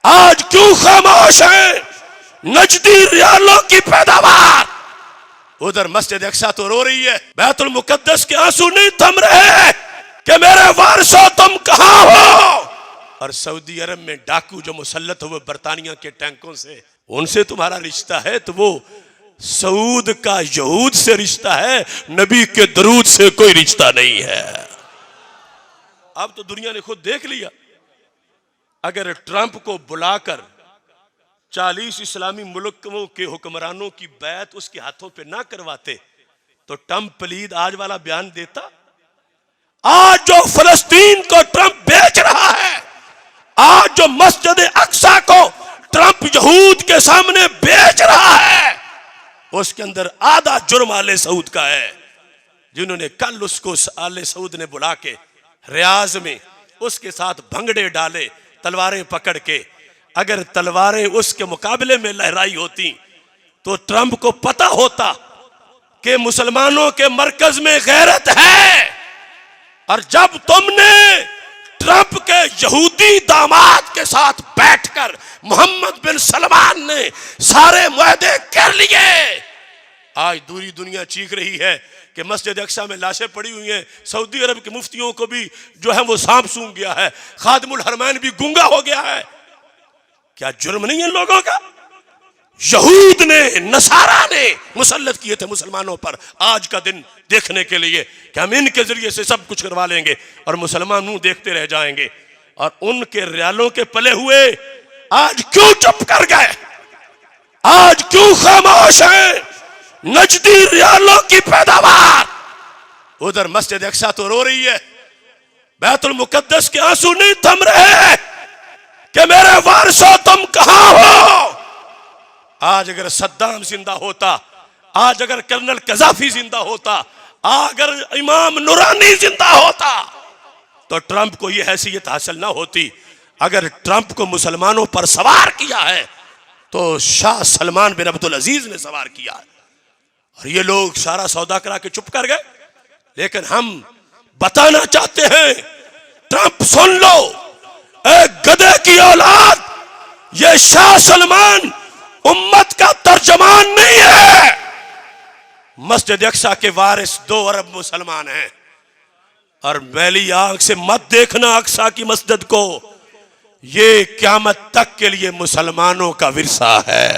आज क्यों खामोश है? नजदी रियालों की पैदावार। उधर मस्जिद अक्सा तो रो रही है, बैतुल मुकद्दस के आंसू नहीं थम रहे कि मेरे वारसों तुम कहां हो। और सऊदी अरब में डाकू जो मुसल्लत हुए बरतानिया के टैंकों से, उनसे तुम्हारा रिश्ता है तो वो सऊद का यहूद से रिश्ता है, नबी के दरूद से कोई रिश्ता नहीं है। अब तो दुनिया ने खुद देख लिया, अगर ट्रंप को बुलाकर 40 इस्लामी मुल्कों के हुक्मरानों की बैत उसके हाथों पे ना करवाते तो ट्रंप पलीद आज वाला बयान देता। आज जो फलस्तीन को ट्रंप बेच रहा है, आज जो मस्जिद अक्सा को ट्रंप यहूद के सामने बेच रहा है, उसके अंदर आधा जुर्म आले सऊद का है, जिन्होंने कल उसको आले सऊद ने बुला के रियाज में उसके साथ भंगड़े डाले तलवारें पकड़ के। अगर तलवारें उसके मुकाबले में लहराई होती तो ट्रंप को पता होता कि मुसलमानों के मरकज में गैरत है। और जब तुमने ट्रंप के यहूदी दामाद के साथ बैठकर मोहम्मद बिन सलमान ने सारे मुआहदे कर लिए, आज दूरी दुनिया चीख रही है कि मस्जिद अक्सा में लाशें पड़ी हुई हैं। सऊदी अरब के मुफ्तियों को भी जो है वो सांप सूंघ गया है, खादिमुल हरमैन भी गूंगा हो गया है। क्या जुर्म नहीं है लोगों का? यहूद ने, नसारा ने मुसल्लत किए थे मुसलमानों पर आज का दिन देखने के लिए कि हम इनके जरिए से सब कुछ करवा लेंगे और मुसलमान मुंह देखते रह जाएंगे। और उनके रियालों के पले हुए आज क्यों चुप कर गए? आज क्यों खामोश है? नजदी रियालों की पैदावार। उधर मस्जिद अक्सा तो रो रही है, बैतुल मुकद्दस के आंसू नहीं थम रहे कि मेरे वारसों तुम कहां हो। आज अगर सद्दाम जिंदा होता, आज अगर कर्नल कजाफी जिंदा होता, अगर इमाम नूरानी जिंदा होता तो ट्रंप को यह हैसियत हासिल ना होती। अगर ट्रंप को मुसलमानों पर सवार किया है तो शाह सलमान बिन अब्दुल अजीज ने सवार किया है। और ये लोग सारा सौदा करा के चुप कर गए। लेकिन हम बताना चाहते हैं, ट्रंप सुन लो, एक गधे की औलाद, ये शाह सलमान उम्मत का तर्जमान नहीं है। मस्जिद अक्सा के वारिस 2 अरब मुसलमान हैं। और मैली आंख से मत देखना अक्सा की मस्जिद को, ये क़यामत तक के लिए मुसलमानों का विरसा है।